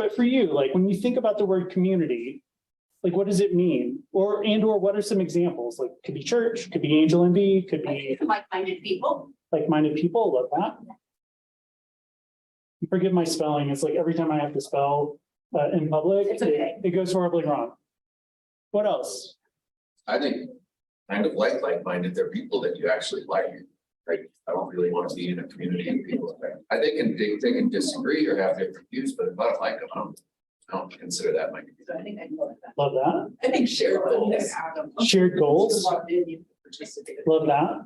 but for you, like when you think about the word community, like what does it mean? Or what are some examples? Like could be church, could be Angel NV, could be like-minded people. Like-minded people, love that. Forgive my spelling, it's like every time I have to spell in public, It's okay. it goes horribly wrong. What else? I think kind of like-minded, they're people that you actually like. Right? I don't really want to be in a community of people. I think they can disagree or have different views, but if I don't like them, I don't consider that my community. So I think I know that. Love that. I think shared goals. Shared goals. Love that.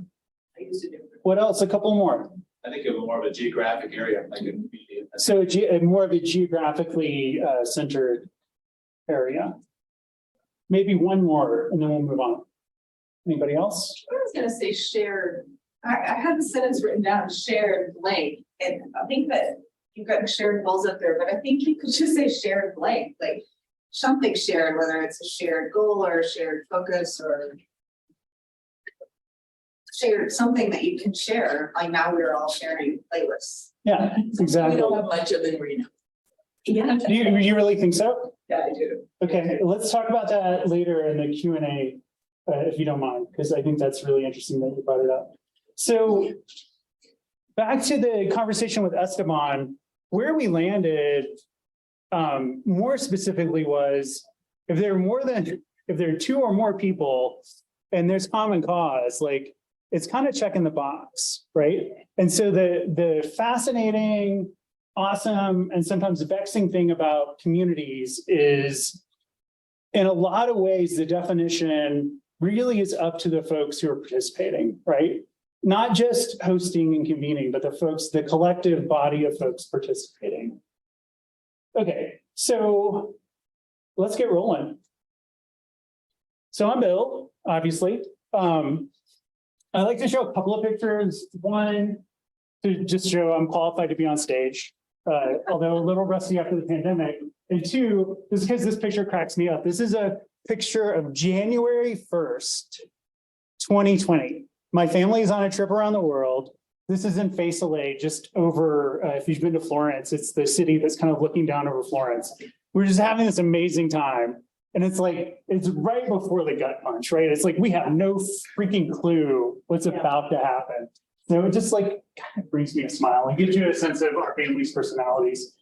What else? A couple more. I think of more of a geographic area, like a community. So more of a geographically centered area. Maybe one more and then we'll move on. Anybody else? I was gonna say shared. I had the sentence written down, shared blank, and I think that you've got shared goals up there, but I think you could just say shared blank, like something shared, whether it's a shared goal or a shared focus or shared something that you can share. Like now we're all sharing playlists. Yeah, exactly. We don't have much of it in Reno. Yeah. Do you really think so? Yeah, I do. Okay, let's talk about that later in the Q&A, if you don't mind, because I think that's really interesting that you brought it up. So back to the conversation with Esteban, where we landed more specifically was if there are two or more people and there's common cause, like it's kind of checking the box, right? And so the fascinating, awesome, and sometimes vexing thing about communities is in a lot of ways, the definition really is up to the folks who are participating, right? Not just hosting and convening, but the collective body of folks participating. Okay, so let's get rolling. So I'm Bill, obviously. I like to show a couple of pictures. One, to just show I'm qualified to be on stage, although a little rusty after the pandemic. And two, just because this picture cracks me up. This is a picture of January 1st, 2020. My family is on a trip around the world. This is in Faesole, just over, if you've been to Florence, it's the city that's kind of looking down over Florence. We're just having this amazing time. And it's like, it's right before the gut punch, right? It's like, we have no freaking clue what's about to happen. So it just like kind of brings me a smile and gives you a sense of our family's personalities.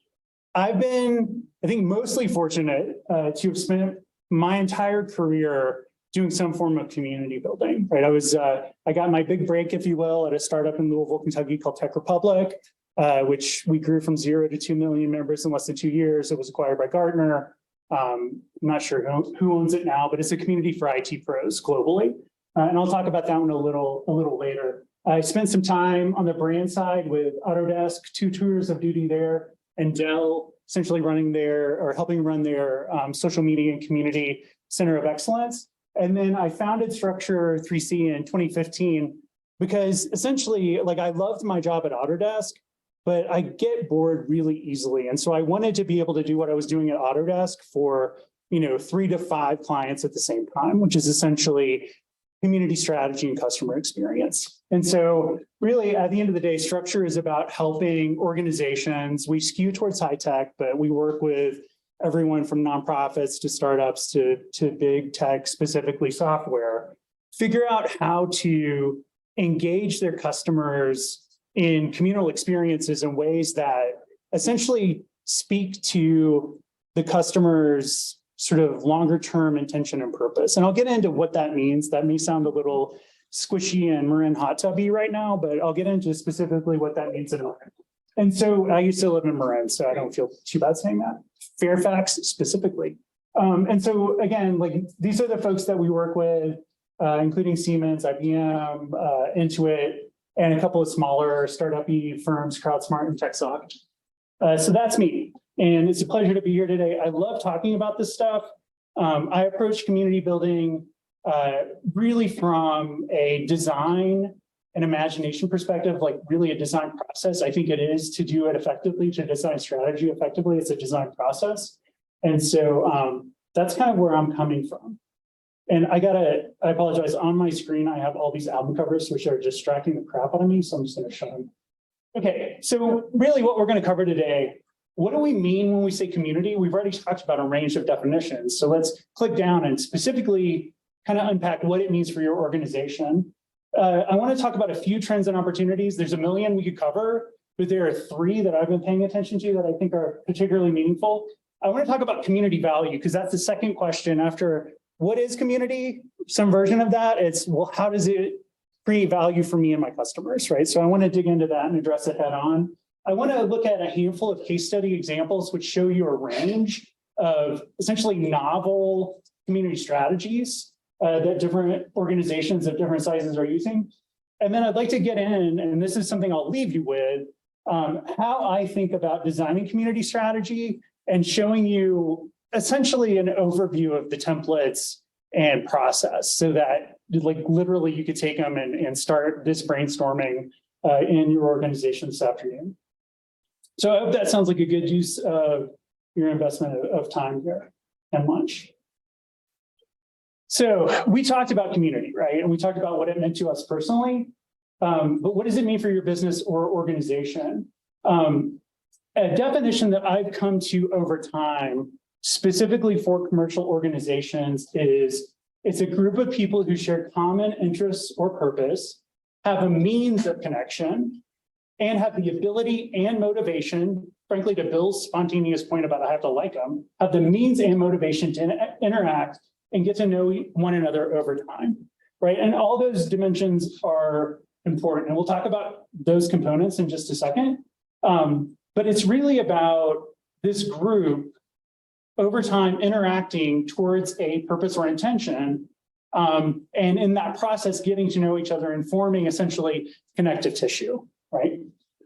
I've been, I think, mostly fortunate to have spent my entire career doing some form of community building, right? I got my big break, if you will, at a startup in Louisville, Kentucky called Tech Republic, which we grew from 0 to 2 million members in less than 2 years. It was acquired by Gartner. I'm not sure who owns it now, but it's a community for IT pros globally. And I'll talk about that one a little later. I spent some time on the brand side with Autodesk, 2 tours of duty there, and Dell, essentially running helping run their social media and community center of excellence. And then I founded Structure 3C in 2015 because essentially, like, I loved my job at Autodesk, but I get bored really easily. And so I wanted to be able to do what I was doing at Autodesk for, 3 to 5 clients at the same time, which is essentially community strategy and customer experience. And so really at the end of the day, Structure is about helping organizations. We skew towards high tech, but we work with everyone from nonprofits to startups to big tech, specifically software, figure out how to engage their customers in communal experiences in ways that essentially speak to the customer's sort of longer term intention and purpose. And I'll get into what that means. That may sound a little squishy and Marin hot tubby right now, but I'll get into specifically what that means in a minute. And so I used to live in Marin, so I don't feel too bad saying that. Fairfax specifically. And so again, like these are the folks that we work with, including Siemens, IBM, Intuit, and a couple of smaller startup-y firms, CrowdSmart and TechSoft. So that's me. And it's a pleasure to be here today. I love talking about this stuff. I approach community building really from a design and imagination perspective, like really a design process. I think it is to do it effectively, to design strategy effectively. It's a design process. And so that's kind of where I'm coming from. And I apologize, on my screen, I have all these album covers, which are distracting the crap out of me. So I'm just gonna show them. Okay, so really what we're gonna cover today what do we mean when we say community? We've already talked about a range of definitions. So let's click down and specifically kind of unpack what it means for your organization. I want to talk about a few trends and opportunities. There's a million we could cover, but there are three that I've been paying attention to that I think are particularly meaningful. I want to talk about community value because that's the second question after what is community? Some version of that. It's, well, how does it create value for me and my customers, right? So I want to dig into that and address it head on. I want to look at a handful of case study examples which show you a range of essentially novel community strategies that different organizations of different sizes are using. And then I'd like to get in, and this is something I'll leave you with, how I think about designing community strategy and showing you essentially an overview of the templates and process so that like literally you could take them and start this brainstorming in your organization this afternoon. So I hope that sounds like a good use of your investment of time here and lunch. So we talked about community, right? And we talked about what it meant to us personally, but what does it mean for your business or organization? A definition that I've come to over time, specifically for commercial organizations, is it's a group of people who share common interests or purpose, have a means of connection, and have the ability and motivation, frankly, to Bill's spontaneous point about I have to like them, have the means and motivation to interact and get to know one another over time, right? And all those dimensions are important. And we'll talk about those components in just a second. But it's really about this group over time interacting towards a purpose or intention. And in that process, getting to know each other and forming essentially connective tissue, right?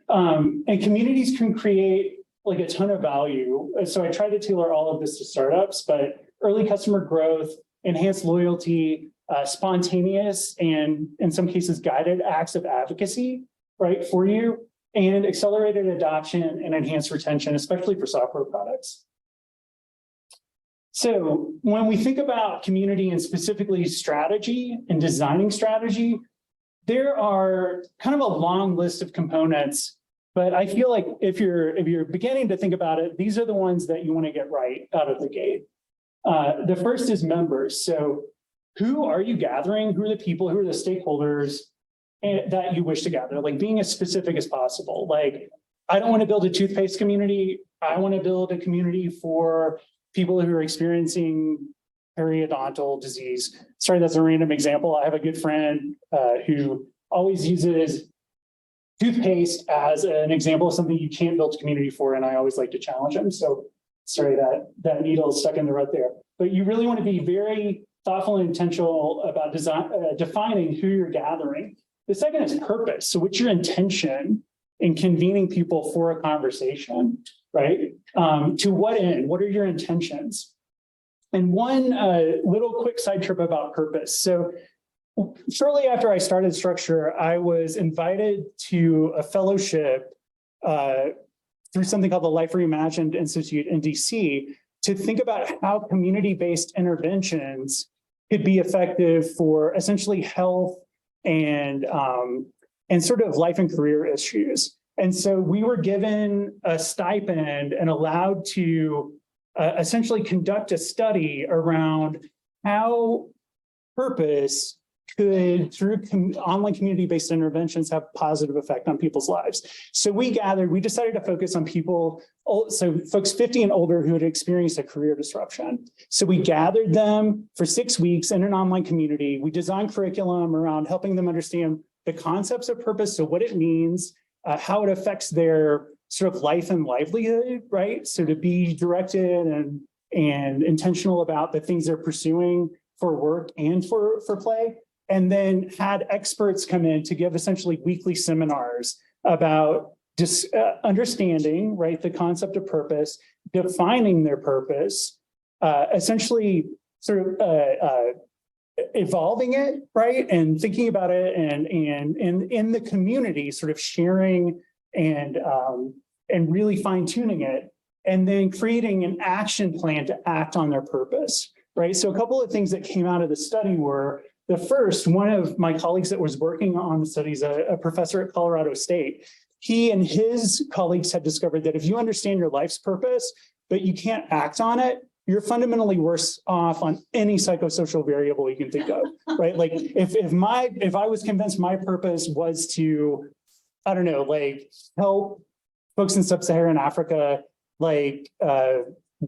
And communities can create like a ton of value. So I try to tailor all of this to startups, but early customer growth, enhanced loyalty, spontaneous, and in some cases guided acts of advocacy, right, for you, and accelerated adoption and enhanced retention, especially for software products. So when we think about community and specifically strategy and designing strategy, there are kind of a long list of components, but I feel like if you're beginning to think about it, these are the ones that you want to get right out of the gate. The first is members. So who are you gathering? Who are the people, who are the stakeholders that you wish to gather? Like being as specific as possible. Like, I don't want to build a toothpaste community. I want to build a community for people who are experiencing periodontal disease. Sorry, that's a random example. I have a good friend who always uses toothpaste as an example of something you can't build a community for, and I always like to challenge him. So sorry, that needle is stuck in the rut there. But you really want to be very thoughtful and intentional about defining who you're gathering. The second is purpose. So what's your intention in convening people for a conversation, right? To what end? What are your intentions? And one little quick side trip about purpose. So shortly after I started Structure, I was invited to a fellowship through something called the Life Reimagined Institute in DC to think about how community-based interventions could be effective for essentially health and sort of life and career issues. And so we were given a stipend and allowed to essentially conduct a study around how purpose could, through online community-based interventions, have positive effect on people's lives. So we decided to focus on people, so folks 50 and older who had experienced a career disruption. So we gathered them for 6 weeks in an online community. We designed curriculum around helping them understand the concepts of purpose, so what it means, how it affects their sort of life and livelihood, right? So to be directed and intentional about the things they're pursuing for work and for play. And then had experts come in to give essentially weekly seminars about understanding, right, the concept of purpose, defining their purpose, essentially sort of evolving it, right, and thinking about it, and in the community, sort of sharing and really fine tuning it, and then creating an action plan to act on their purpose, right? So a couple of things that came out of the study were, the first, one of my colleagues that was working on the studies, a professor at Colorado State, he and his colleagues had discovered that if you understand your life's purpose, but you can't act on it, you're fundamentally worse off on any psychosocial variable you can think of, right? Like if I was convinced my purpose was to, I don't know, like help folks in sub-Saharan Africa, like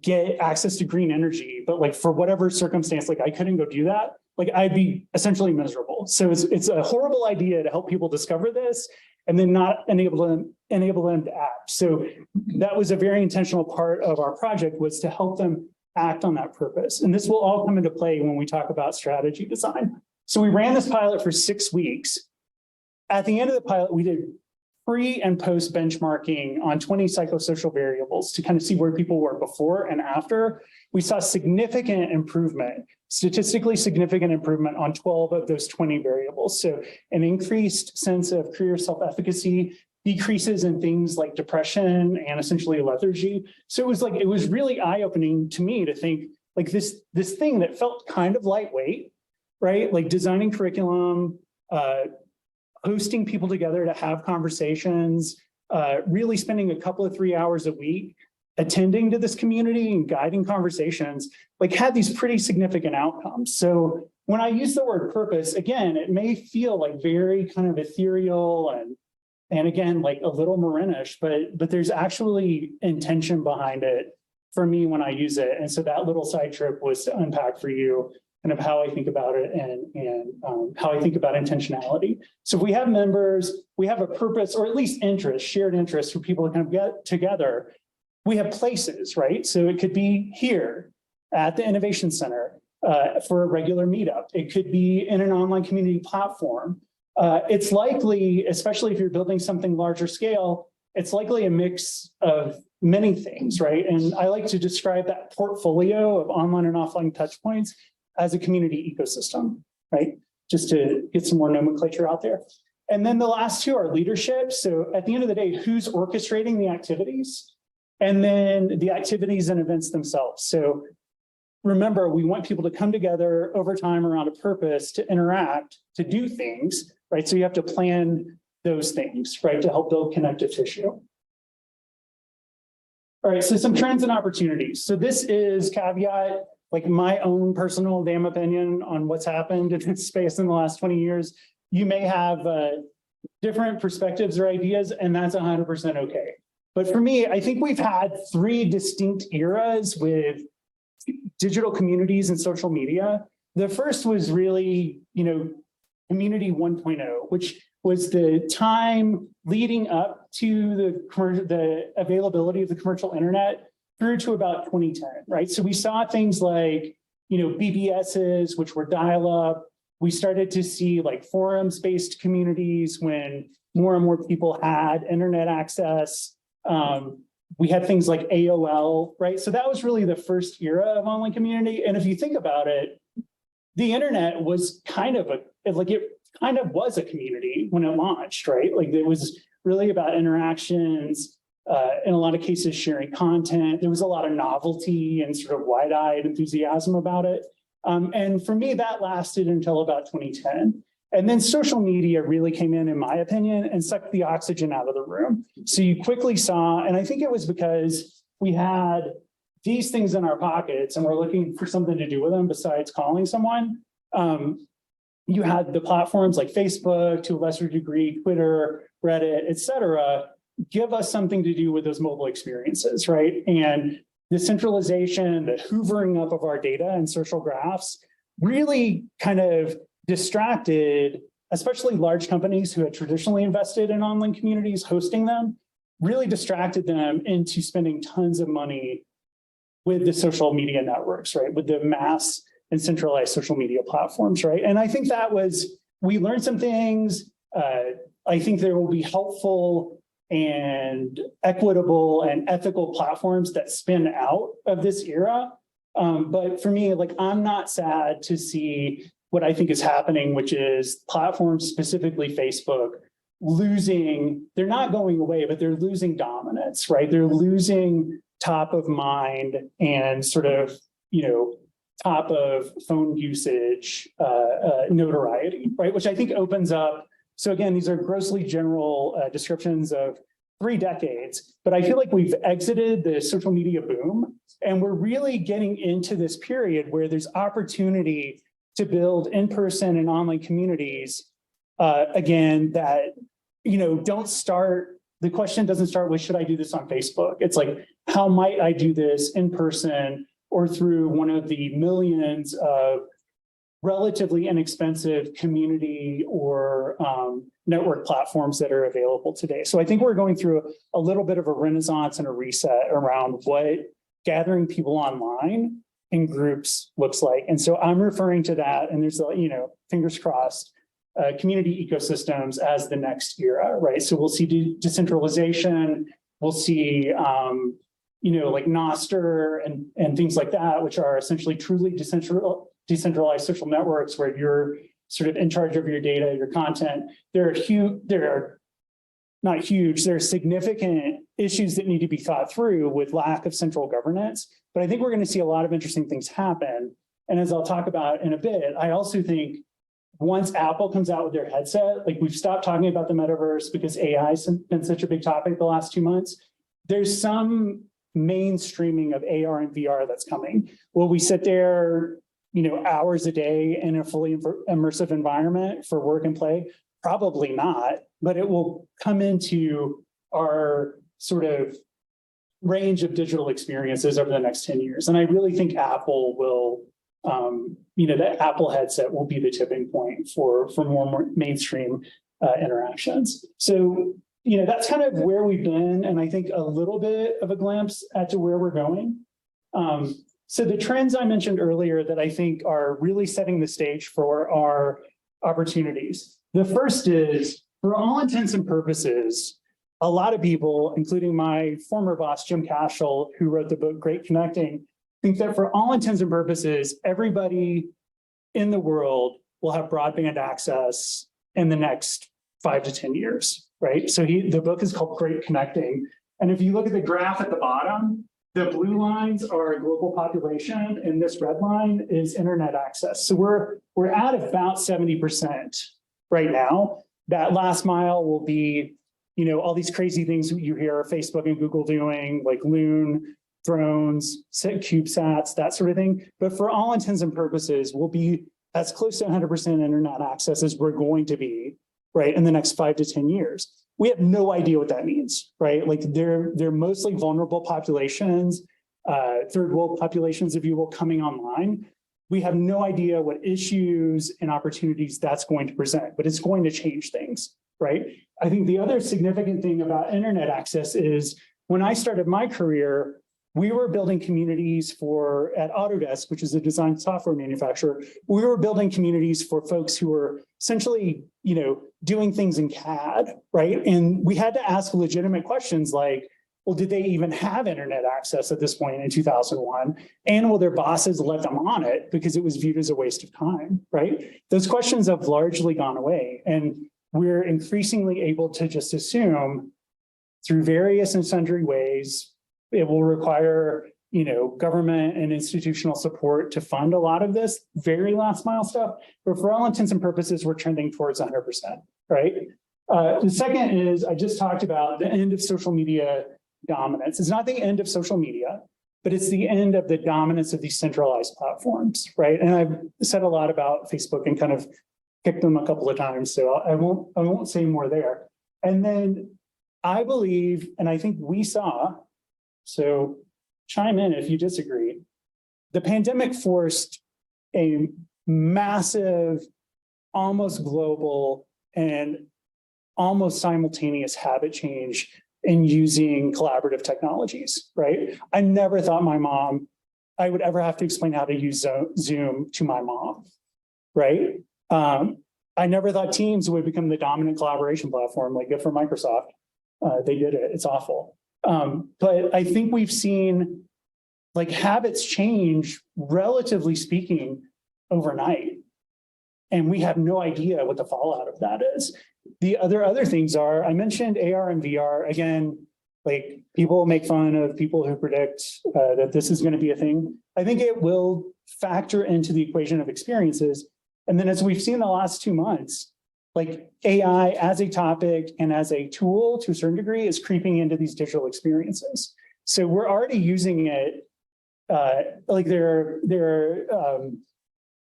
get access to green energy, but like for whatever circumstance, like I couldn't go do that, like I'd be essentially miserable. So it's a horrible idea to help people discover this and then not enable them to act. So that was a very intentional part of our project, was to help them act on that purpose. And this will all come into play when we talk about strategy design. So we ran this pilot for 6 weeks. At the end of the pilot, we did pre and post benchmarking on 20 psychosocial variables to kind of see where people were before and after. We saw significant improvement, statistically significant improvement on 12 of those 20 variables. So an increased sense of career self-efficacy, decreases in things like depression and essentially lethargy. So it was really eye-opening to me to think like this thing that felt kind of lightweight, right? Like designing curriculum, hosting people together to have conversations, really spending a couple of 3 hours a week attending to this community and guiding conversations, like had these pretty significant outcomes. So when I use the word purpose, again, it may feel like very kind of ethereal and again, like a little Marinish, but there's actually intention behind it for me when I use it. And so that little side trip was to unpack for you kind of how I think about it and how I think about intentionality. So if we have members, we have a purpose or at least interest, shared interest for people to kind of get together. We have places, right? So it could be here at the Innevation Center for a regular meetup. It could be in an online community platform. It's likely, especially if you're building something larger scale, it's likely a mix of many things, right? And I like to describe that portfolio of online and offline touch points as a community ecosystem, right? Just to get some more nomenclature out there. And then the last two are leadership. So at the end of the day, who's orchestrating the activities? And then the activities and events themselves. So remember, we want people to come together over time around a purpose, to interact, to do things, right? So you have to plan those things, right, to help build connective tissue. All right, so some trends and opportunities. So this is caveat, like my own personal damn opinion on what's happened in this space in the last 20 years. You may have different perspectives or ideas, and that's 100% okay. But for me, I think we've had 3 distinct eras with digital communities and social media. The first was really, community 1.0, which was the time leading up to the availability of the commercial internet through to about 2010, right? So we saw things like, BBSs, which were dial-up. We started to see like forums-based communities when more and more people had internet access. We had things like AOL, right? So that was really the first era of online community. And if you think about it, the internet was kind of was a community when it launched, right? Like it was really about interactions, in a lot of cases sharing content. There was a lot of novelty and sort of wide-eyed enthusiasm about it. And for me, that lasted until about 2010. And then social media really came in my opinion, and sucked the oxygen out of the room. So you quickly saw, and I think it was because we had these things in our pockets and we're looking for something to do with them besides calling someone. You had the platforms like Facebook, to a lesser degree, Twitter, Reddit, et cetera, give us something to do with those mobile experiences, right? And the centralization, the hoovering up of our data and social graphs really kind of distracted, especially large companies who had traditionally invested in online communities, hosting them, really distracted them into spending tons of money with the social media networks, right? With the mass and centralized social media platforms, right? And I think we learned some things. I think there will be helpful and equitable and ethical platforms that spin out of this era. But for me, I'm not sad to see what I think is happening, which is platforms, specifically Facebook, they're not going away, but they're losing dominance, right? They're losing top of mind and sort of, top of phone usage notoriety, right? Which I think opens up So again, these are grossly general descriptions of 3 decades, but I feel like we've exited the social media boom and we're really getting into this period where there's opportunity to build in-person and online communities, again, that, don't start, the question doesn't start with, should I do this on Facebook? It's like, how might I do this in person or through one of the millions of relatively inexpensive community or network platforms that are available today. So I think we're going through a little bit of a renaissance and a reset around what gathering people online in groups looks like. And so I'm referring to that, and there's, fingers crossed, community ecosystems as the next era, right? So we'll see decentralization, we'll see, like Nostr and things like that, which are essentially truly decentralized social networks where you're sort of in charge of your data, your content. There are significant issues that need to be thought through with lack of central governance, but I think we're going to see a lot of interesting things happen. And as I'll talk about in a bit, I also think once Apple comes out with their headset, like we've stopped talking about the metaverse because AI has been such a big topic the last 2 months. There's some mainstreaming of AR and VR that's coming. Will we sit there, hours a day in a fully immersive environment for work and play? Probably not, but it will come into our sort of range of digital experiences over the next 10 years. And I really think Apple will, the Apple headset will be the tipping point for more mainstream interactions. So, that's kind of where we've been, and I think a little bit of a glimpse at to where we're going. So the trends I mentioned earlier that I think are really setting the stage for our opportunities. The first is, for all intents and purposes, a lot of people, including my former boss, Jim Cashel, who wrote the book Great Connecting, think that for all intents and purposes, everybody in the world will have broadband access in the next 5 to 10 years, right? So the book is called Great Connecting. And if you look at the graph at the bottom, the blue lines are global population, and this red line is internet access. So we're at about 70% right now. That last mile will be, all these crazy things you hear Facebook and Google doing, like Loon, drones, CubeSats, that sort of thing. But for all intents and purposes, we'll be as close to 100% internet access as we're going to be, right, in the next 5 to 10 years. We have no idea what that means, right? Like they're mostly vulnerable populations, third world populations, if you will, coming online. We have no idea what issues and opportunities that's going to present, but it's going to change things, right? I think the other significant thing about internet access is when I started my career, we were building communities at Autodesk, which is a design software manufacturer. We were building communities for folks who were essentially, doing things in CAD, right? And we had to ask legitimate questions like, well, did they even have internet access at this point in 2001? And will their bosses let them on it because it was viewed as a waste of time, right? Those questions have largely gone away. And we're increasingly able to just assume through various and sundry ways, it will require, government and institutional support to fund a lot of this very last mile stuff. But for all intents and purposes, we're trending towards 100%, right? The second is, I just talked about the end of social media dominance. It's not the end of social media, but it's the end of the dominance of these centralized platforms, right? And I've said a lot about Facebook and kind of kicked them a couple of times, so I won't say more there. And then I believe, and I think we saw, so chime in if you disagree, the pandemic forced a massive, almost global and almost simultaneous habit change in using collaborative technologies, right? I never thought I would ever have to explain how to use Zoom to my mom, right? I never thought Teams would become the dominant collaboration platform, like good for Microsoft. They did it, it's awful. But I think we've seen like habits change, relatively speaking, overnight. And we have no idea what the fallout of that is. The other things are, I mentioned AR and VR. Again, like people make fun of people who predict that this is going to be a thing. I think it will factor into the equation of experiences. And then as we've seen the last 2 months, like AI as a topic and as a tool to a certain degree is creeping into these digital experiences. So we're already using it. Like there are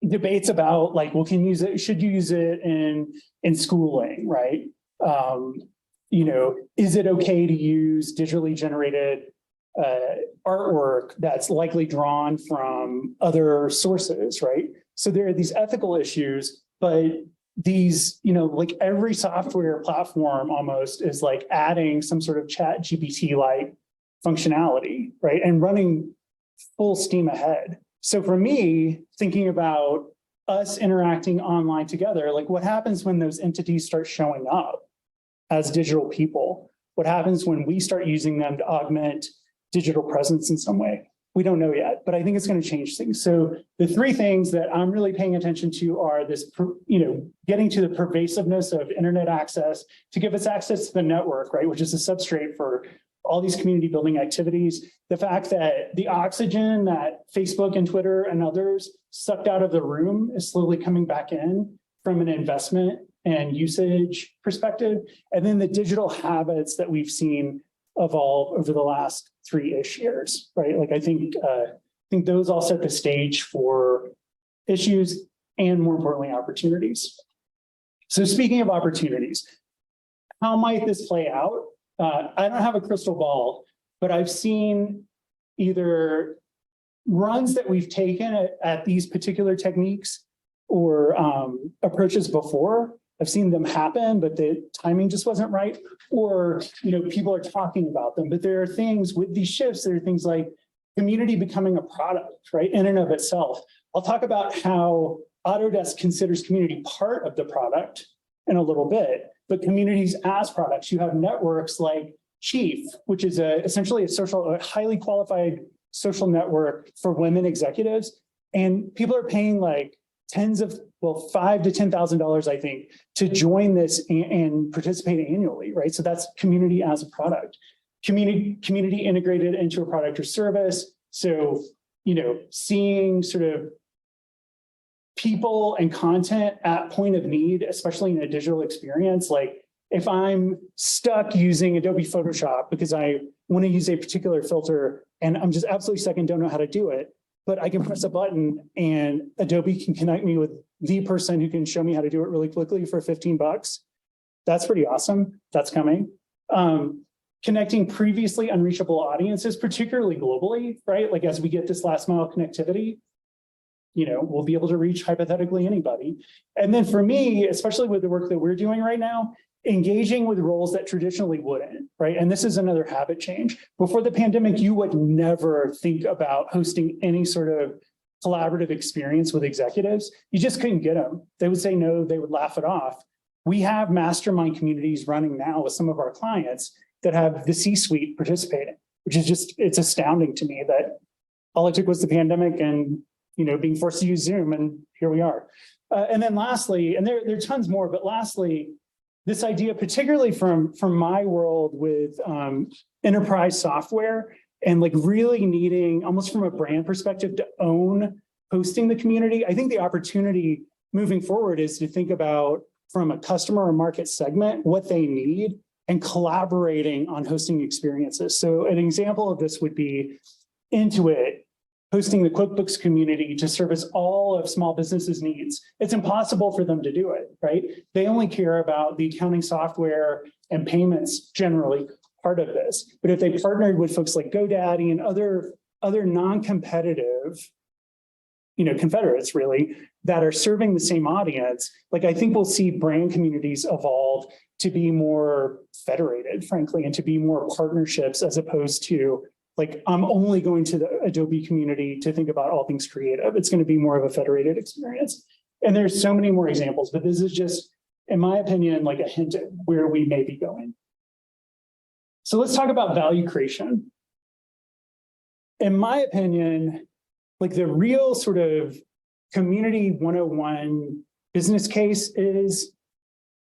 debates about like, well, can you use it? Should you use it in schooling, right? You know, is it okay to use digitally generated artwork that's likely drawn from other sources, right? So there are these ethical issues, but these, you know, like every software platform almost is like adding some sort of chat GPT-like functionality, right? And running full steam ahead. So for me, thinking about us interacting online together, like what happens when those entities start showing up as digital people? What happens when we start using them to augment digital presence in some way? We don't know yet, but I think it's going to change things. So the three things that I'm really paying attention to are this, you know, getting to the pervasiveness of internet access to give us access to the network, right, which is a substrate for all these community building activities. The fact that the oxygen that Facebook and Twitter and others sucked out of the room is slowly coming back in from an investment and usage perspective. And then the digital habits that we've seen evolve over the last 3-ish years, right? Like I think those all set the stage for issues and more importantly, opportunities. So speaking of opportunities, how might this play out? I don't have a crystal ball, but I've seen either runs that we've taken at these particular techniques or approaches before. I've seen them happen, but the timing just wasn't right. Or, you know, people are talking about them, but there are things with these shifts, there are things like community becoming a product, right, in and of itself. I'll talk about how Autodesk considers community part of the product in a little bit, but communities as products. You have networks like Chief, which is essentially a highly qualified social network for women executives. And people are paying like $5,000 to $10,000, I think, to join this and participate annually, right? So that's community as a product. Community integrated into a product or service. So, you know, seeing sort of people and content at point of need, especially in a digital experience. Like if I'm stuck using Adobe Photoshop because I want to use a particular filter and I'm just absolutely stuck and don't know how to do it, but I can press a button and Adobe can connect me with the person who can show me how to do it really quickly for $15. That's pretty awesome. That's coming. Connecting previously unreachable audiences, particularly globally, right? Like as we get this last mile connectivity, you know, we'll be able to reach hypothetically anybody. And then for me, especially with the work that we're doing right now, engaging with roles that traditionally wouldn't, right? And this is another habit change. Before the pandemic, you would never think about hosting any sort of collaborative experience with executives. You just couldn't get them. They would say no, they would laugh it off. We have mastermind communities running now with some of our clients that have the C-suite participating, which is just, it's astounding to me that all it took was the pandemic and, you know, being forced to use Zoom, and here we are. And then lastly, and there are tons more, but lastly, this idea, particularly from my world with enterprise software and like really needing, almost from a brand perspective, to own hosting the community. I think the opportunity moving forward is to think about from a customer or market segment, what they need and collaborating on hosting experiences. So an example of this would be Intuit hosting the QuickBooks community to service all of small businesses' needs. It's impossible for them to do it, right? They only care about the accounting software and payments generally part of this. But if they partnered with folks like GoDaddy and other non-competitive, you know, confederates really, that are serving the same audience, like I think we'll see brand communities evolve to be more federated, frankly, and to be more partnerships as opposed to like, I'm only going to the Adobe community to think about all things creative. It's going to be more of a federated experience. And there's so many more examples, but this is just, in my opinion, like a hint at where we may be going. So let's talk about value creation. In my opinion, like the real sort of community 101 business case is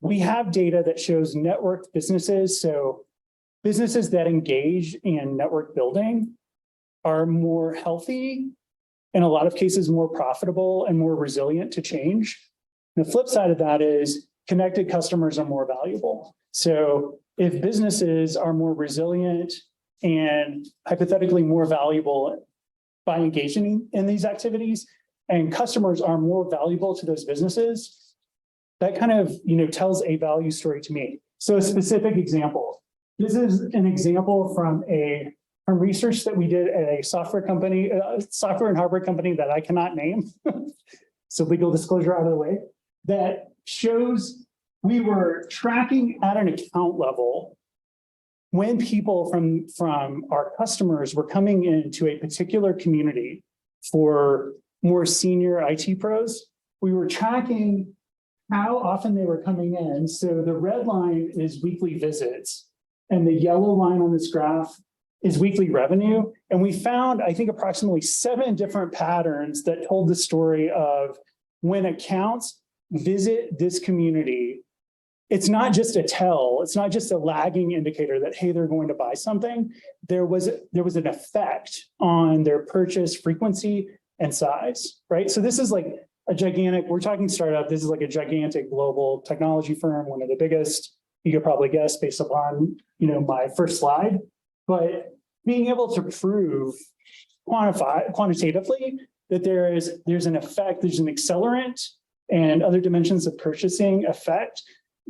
we have data that shows networked businesses. So businesses that engage in network building are more healthy, in a lot of cases more profitable and more resilient to change. The flip side of that is connected customers are more valuable. So if businesses are more resilient and hypothetically more valuable by engaging in these activities, and customers are more valuable to those businesses, that kind of, tells a value story to me. So a specific example, this is an example from research that we did at a software company, software and hardware company that I cannot name. So legal disclosure out of the way, that shows we were tracking at an account level when people from our customers were coming into a particular community for more senior IT pros. We were tracking how often they were coming in. So the red line is weekly visits, and the yellow line on this graph is weekly revenue. And we found, I think, approximately 7 different patterns that told the story of when accounts visit this community, it's not just a tell, it's not just a lagging indicator that, hey, they're going to buy something. There was an effect on their purchase frequency and size, right? So this is like a gigantic, we're talking startup, this is like a gigantic global technology firm, one of the biggest, you could probably guess based upon, my first slide. But being able to prove, quantitatively that there's an effect, there's an accelerant and other dimensions of purchasing effect,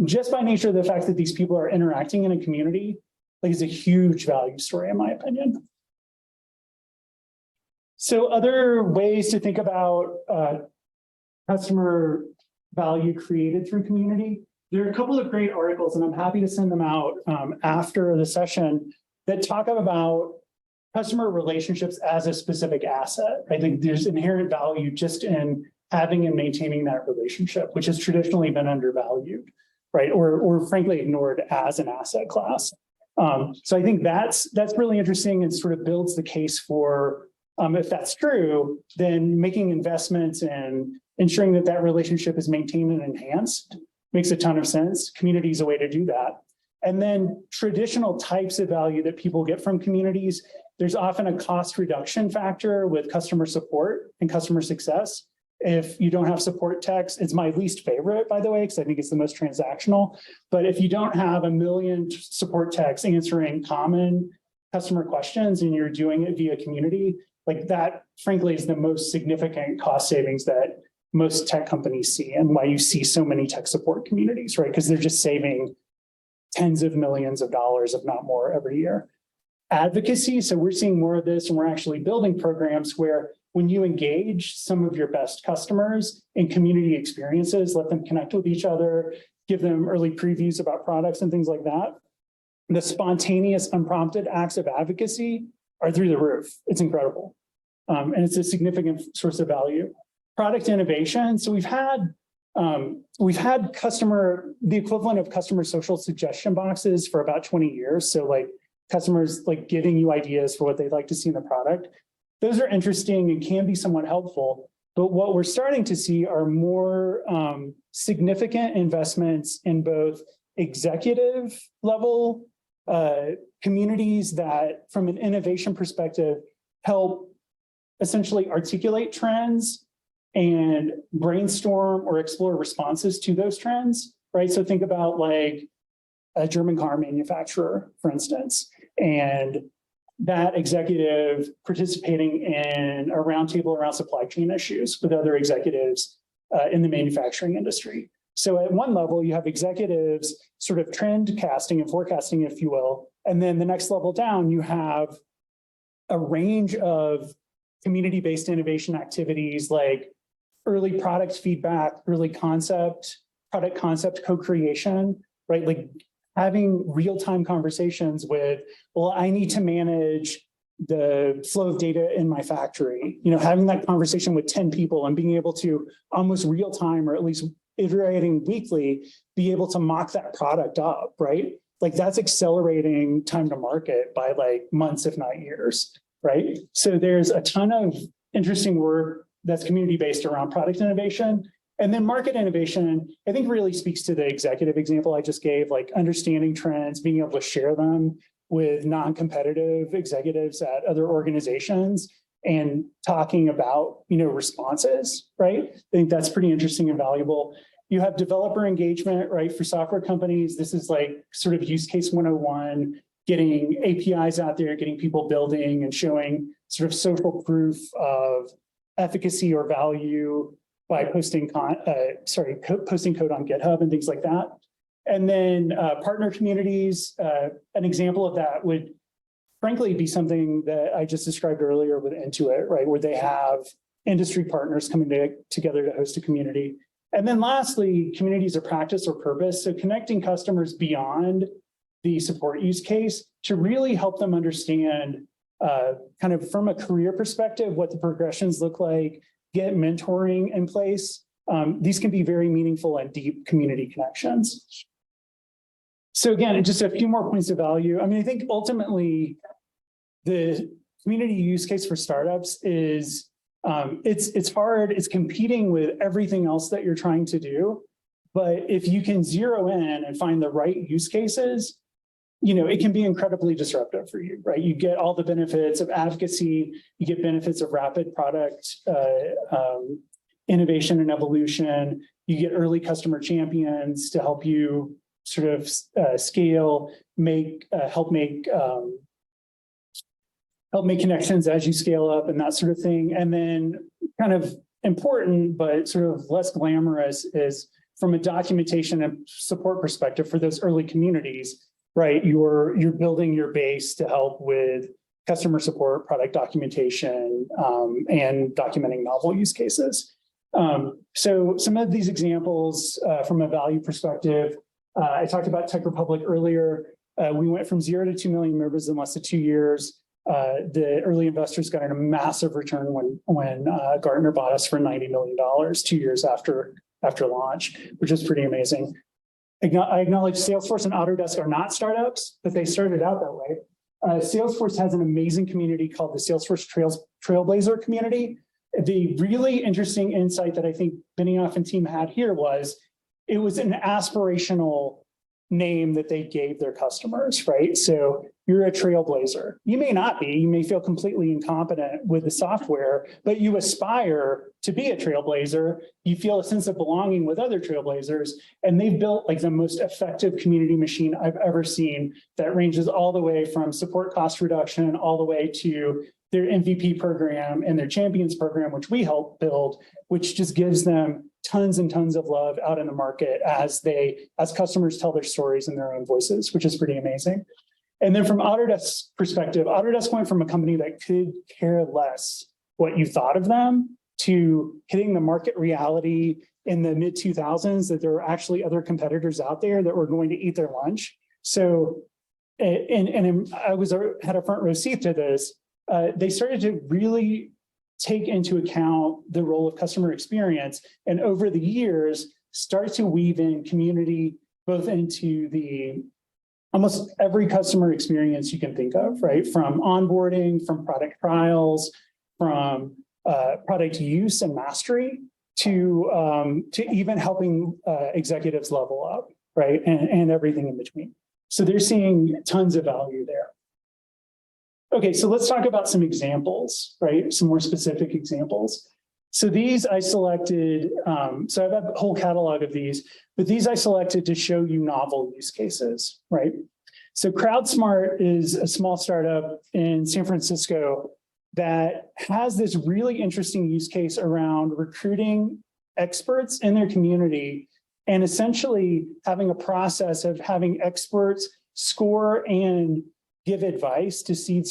just by nature of the fact that these people are interacting in a community, like, is a huge value story, in my opinion. So other ways to think about customer value created through community, there are a couple of great articles, and I'm happy to send them out after the session, that talk about customer relationships as a specific asset. I think there's inherent value just in having and maintaining that relationship, which has traditionally been undervalued, right? Or frankly ignored as an asset class. So I think that's really interesting and sort of builds the case for, if that's true, then making investments and ensuring that that relationship is maintained and enhanced makes a ton of sense. Community is a way to do that. And then traditional types of value that people get from communities, there's often a cost reduction factor with customer support and customer success. If you don't have support techs, it's my least favorite, by the way, because I think it's the most transactional. But if you don't have 1 million support techs answering common customer questions and you're doing it via community, like that, frankly, is the most significant cost savings that most tech companies see, and why you see so many tech support communities, right? Because they're just saving tens of millions of dollars, if not more, every year. Advocacy, so we're seeing more of this, and we're actually building programs where when you engage some of your best customers in community experiences, let them connect with each other, give them early previews about products and things like that, the spontaneous, unprompted acts of advocacy are through the roof. It's incredible. And it's a significant source of value. Product innovation. So we've had the equivalent of customer social suggestion boxes for about 20 years. So like customers like giving you ideas for what they'd like to see in the product. Those are interesting and can be somewhat helpful. But what we're starting to see are more significant investments in both executive level communities that, from an innovation perspective, help essentially articulate trends and brainstorm or explore responses to those trends, right? So think about like a German car manufacturer, for instance, and that executive participating in a roundtable around supply chain issues with other executives in the manufacturing industry. So at one level, you have executives sort of trend casting and forecasting, if you will. And then the next level down, you have a range of community-based innovation activities like early product feedback, early concept, product concept co-creation, right? Like having real-time conversations with, well, I need to manage the flow of data in my factory, having that conversation with 10 people and being able to almost real time, or at least iterating weekly, be able to mock that product up, right? Like that's accelerating time to market by like months, if not years, right? So there's a ton of interesting work that's community-based around product innovation. And then market innovation, I think, really speaks to the executive example I just gave, like understanding trends, being able to share them with non-competitive executives at other organizations and talking about, responses, right? I think that's pretty interesting and valuable. You have developer engagement, right? For software companies, this is like sort of use case 101, getting APIs out there, getting people building and showing sort of social proof of efficacy or value by posting posting code on GitHub and things like that. And then partner communities, an example of that would frankly be something that I just described earlier with Intuit, right? Where they have industry partners coming together to host a community. And then lastly, communities of practice or purpose. So connecting customers beyond the support use case to really help them understand kind of from a career perspective, what the progressions look like, get mentoring in place. These can be very meaningful and deep community connections. So again, just a few more points of value. I mean, I think ultimately the community use case for startups is it's hard, it's competing with everything else that you're trying to do. But if you can zero in and find the right use cases, you know, it can be incredibly disruptive for you, right? You get all the benefits of advocacy, you get benefits of rapid product innovation and evolution, you get early customer champions to help you sort of scale, help make connections as you scale up and that sort of thing. And then kind of important, but sort of less glamorous is from a documentation and support perspective for those early communities, right? You're building your base to help with customer support, product documentation, and documenting novel use cases. So some of these examples from a value perspective, I talked about Tech Republic earlier. We went from 0 to 2 million members in less than 2 years. The early investors got a massive return when Gartner bought us for $90 million 2 years after launch, which is pretty amazing. I acknowledge Salesforce and Autodesk are not startups, but they started out that way. Salesforce has an amazing community called the Salesforce Trailblazer community. The really interesting insight that I think Benioff and team had here was it was an aspirational name that they gave their customers, right? So you're a trailblazer. You may not be, you may feel completely incompetent with the software, but you aspire to be a trailblazer. You feel a sense of belonging with other trailblazers, and they've built like the most effective community machine I've ever seen that ranges all the way from support cost reduction all the way to their MVP program and their champions program, which we help build, which just gives them tons and tons of love out in the market as customers tell their stories in their own voices, which is pretty amazing. And then from Autodesk's perspective, Autodesk went from a company that could care less what you thought of them to hitting the market reality in the mid 2000s that there were actually other competitors out there that were going to eat their lunch. So, and I had a front row seat to this. They started to really take into account the role of customer experience, and over the years start to weave in community both into the almost every customer experience you can think of, right? From onboarding, from product trials, from product use and mastery to even helping executives level up, right? And everything in between. So they're seeing tons of value there. Okay, so let's talk about some examples, right? Some more specific examples. So these I selected, so I have a whole catalog of these, but these I selected to show you novel use cases, right? So CrowdSmart is a small startup in San Francisco that has this really interesting use case around recruiting experts in their community and essentially having a process of having experts score and give advice to seed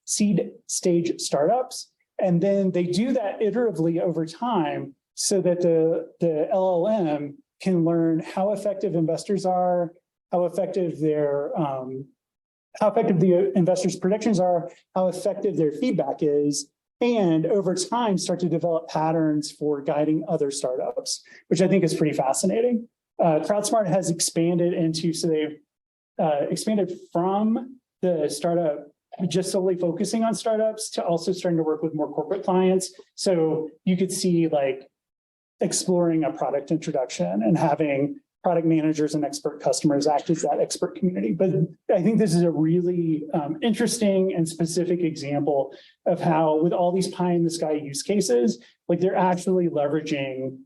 stage startups. And then they do that iteratively over time so that the LLM can learn how effective investors are, how effective the investors' predictions are, how effective their feedback is, and over time start to develop patterns for guiding other startups, which I think is pretty fascinating. CrowdSmart has expanded into, so they've expanded from the startup just solely focusing on startups to also starting to work with more corporate clients. So you could see like exploring a product introduction and having product managers and expert customers act as that expert community. But I think this is a really interesting and specific example of how with all these pie in the sky use cases, like they're actually leveraging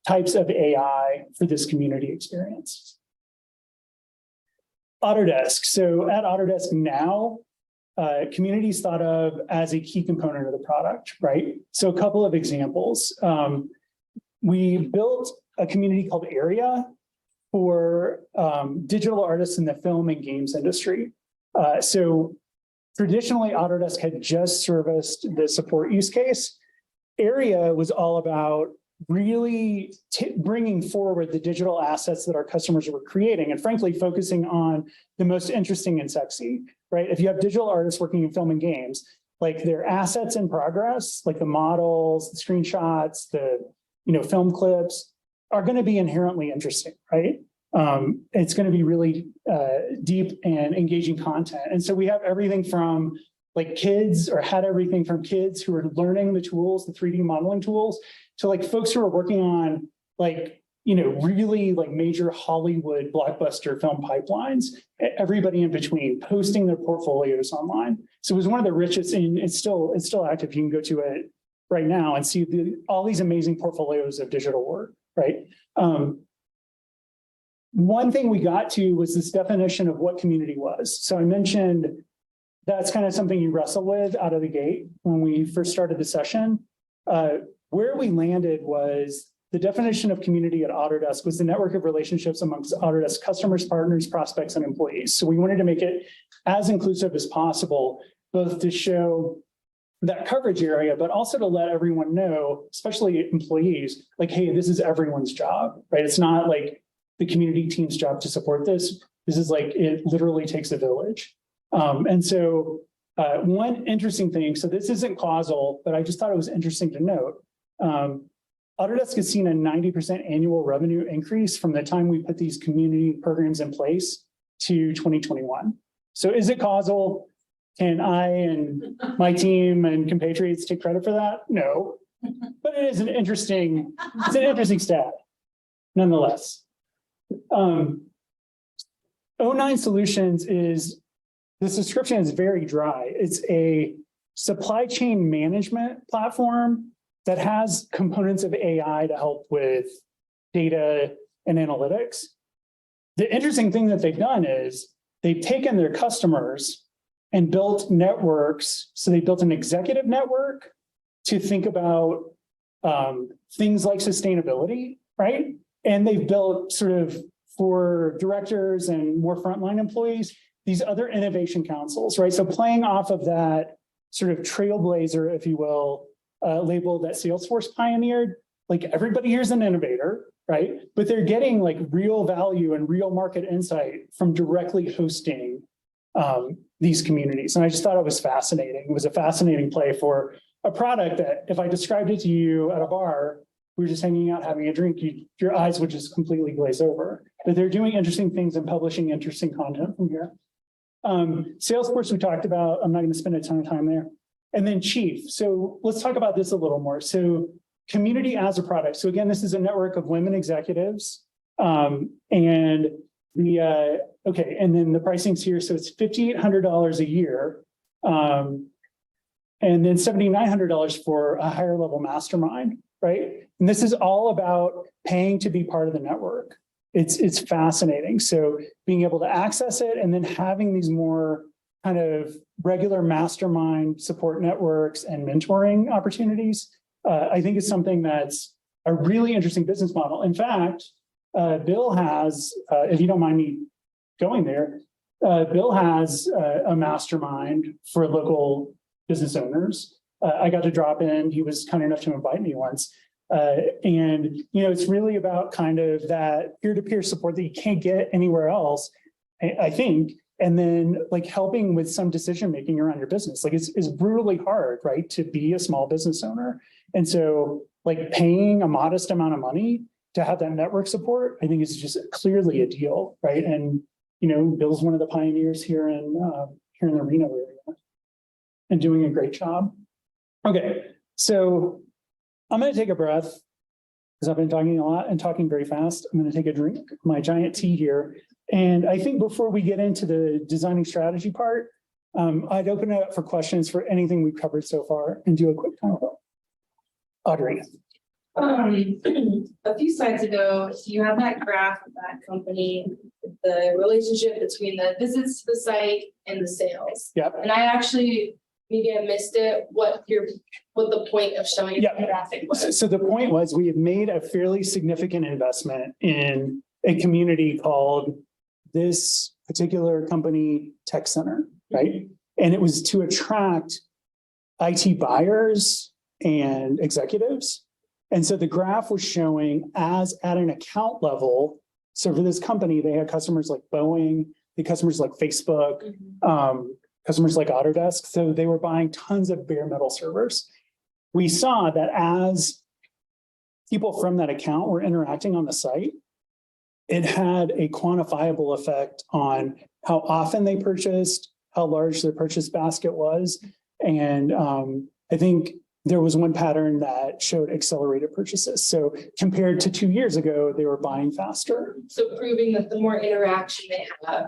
types of AI for this community experience. Autodesk. So at Autodesk now, community is thought of as a key component of the product, right? So a couple of examples. We built a community called Area for digital artists in the film and games industry. So traditionally, Autodesk had just serviced the support use case. Area was all about really bringing forward the digital assets that our customers were creating and frankly, focusing on the most interesting and sexy, right? If you have digital artists working in film and games, like their assets in progress, like the models, the screenshots, the film clips are going to be inherently interesting, right? It's going to be really deep and engaging content. And so we have everything from like kids, or had everything from kids who are learning the tools, the 3D modeling tools, to like folks who are working on like, really like major Hollywood blockbuster film pipelines, everybody in between posting their portfolios online. So it was one of the richest, and it's still active. You can go to it right now and see all these amazing portfolios of digital work, right? One thing we got to was this definition of what community was. So I mentioned that's kind of something you wrestle with out of the gate when we first started the session. Where we landed was the definition of community at Autodesk was the network of relationships amongst Autodesk customers, partners, prospects, and employees. So we wanted to make it as inclusive as possible, both to show that coverage area, but also to let everyone know, especially employees, like, hey, this is everyone's job, right? It's not like the community team's job to support this. This is like, it literally takes a village. And so one interesting thing, so this isn't causal, but I just thought it was interesting to note. Autodesk has seen a 90% annual revenue increase from the time we put these community programs in place to 2021. So is it causal? Can I and my team and compatriots take credit for that? No, but it is an interesting stat nonetheless. 09 Solutions is, this description is very dry. It's a supply chain management platform that has components of AI to help with data and analytics. The interesting thing that they've done is they've taken their customers and built networks. So they built an executive network to think about things like sustainability, right? And they've built sort of for directors and more frontline employees, these other innovation councils, right? So playing off of that sort of trailblazer, if you will, label that Salesforce pioneered, like everybody here is an innovator, right? But they're getting like real value and real market insight from directly hosting these communities. And I just thought it was fascinating. It was a fascinating play for a product that if I described it to you at a bar, we were just hanging out, having a drink, your eyes would just completely glaze over. But they're doing interesting things and publishing interesting content from here. Salesforce we talked about, I'm not going to spend a ton of time there. And then Chief. So let's talk about this a little more. So community as a product. So again, this is a network of women executives. And the, okay, and then the pricing's here. So it's $5,800 a year. And then $7,900 for a higher level mastermind, right? And this is all about paying to be part of the network. It's fascinating. So being able to access it and then having these more kind of regular mastermind support networks and mentoring opportunities, I think is something that's a really interesting business model. In fact, Bill has, if you don't mind me going there, Bill has a mastermind for local business owners. I got to drop in. He was kind enough to invite me once. And, you know, it's really about kind of that peer-to-peer support that you can't get anywhere else, I think. And then like helping with some decision-making around your business. Like it's brutally hard, right, to be a small business owner. And so like paying a modest amount of money to have that network support, I think is just clearly a deal, right? And, you know, Bill's one of the pioneers here in the Reno area and doing a great job. Okay, so I'm going to take a breath because I've been talking a lot and talking very fast. I'm going to take a drink of my giant tea here. And I think before we get into the designing strategy part, I'd open it up for questions for anything we've covered so far and do a quick time vote. Audrey. A few slides ago, you have that graph of that company, the relationship between the visits to the site and the sales. Yep. And I actually, maybe I missed it, what the point of showing Yep. the graphic was. So the point was, we have made a fairly significant investment in a community called this particular company tech center, right? And it was to attract IT buyers and executives. And so the graph was showing as at an account level. So for this company, they had customers like Boeing, they had customers like Facebook, customers like Autodesk. So they were buying tons of bare metal servers. We saw that as people from that account were interacting on the site, it had a quantifiable effect on how often they purchased, how large their purchase basket was. And I think there was one pattern that showed accelerated purchases. So compared to 2 years ago, they were buying faster. So proving that the more interaction they have,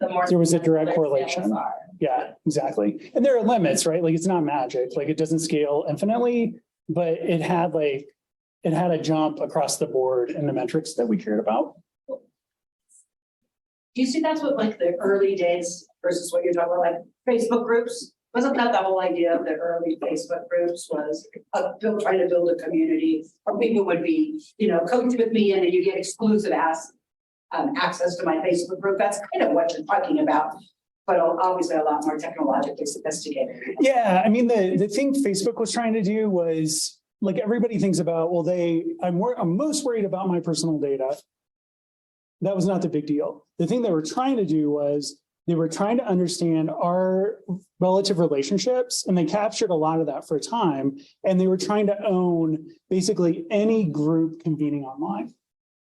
the more. There was a direct their correlation. sales are. Yeah, exactly. And there are limits, right? Like it's not magic, like it doesn't scale infinitely, but it had a jump across the board in the metrics that we cared about. Do you see that's what like the early days versus what you're talking about, like Facebook groups? Wasn't that the whole idea of the early Facebook groups was trying to build a community or people would be, coach with me and then you get exclusive access to my Facebook group. That's kind of what you're talking about, but obviously a lot more technologically sophisticated. Yeah, I mean, the thing Facebook was trying to do was like everybody thinks about, well, I'm most worried about my personal data. That was not the big deal. The thing they were trying to do was they were trying to understand our relative relationships, and they captured a lot of that for a time. And they were trying to own basically any group convening online.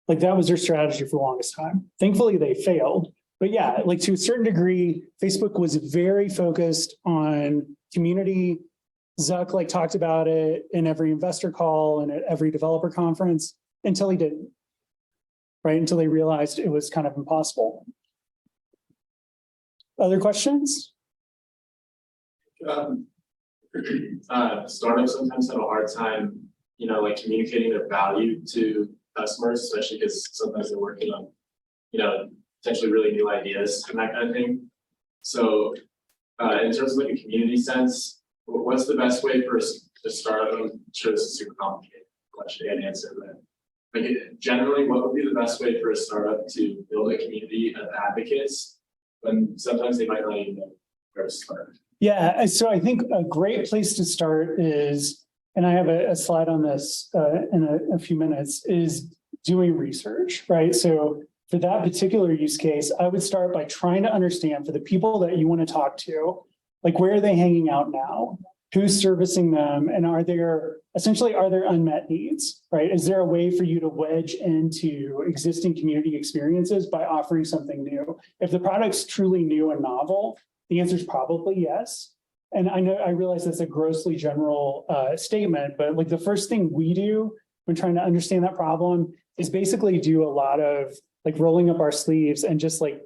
Like that was their strategy for the longest time. Thankfully, they failed. But yeah, like to a certain degree, Facebook was very focused on community. Zuck like talked about it in every investor call and at every developer conference until he didn't. Right, until they realized it was kind of impossible. Other questions? Startups sometimes have a hard time, like communicating their value to customers, especially because sometimes they're working on, potentially really new ideas and that kind of thing. So in terms of like a community sense, what's the best way for us to start? I'm sure this is a super complicated question and answer, but like generally, what would be the best way for a startup to build a community of advocates when sometimes they might not even know where to start? Yeah, so I think a great place to start is, and I have a slide on this in a few minutes, is doing research, right? So for that particular use case, I would start by trying to understand for the people that you want to talk to, like where are they hanging out now? Who's servicing them? And are there unmet needs, right? Is there a way for you to wedge into existing community experiences by offering something new? If the product's truly new and novel, the answer is probably yes. And I realize that's a grossly general statement, but like the first thing we do when trying to understand that problem is basically do a lot of like rolling up our sleeves and just like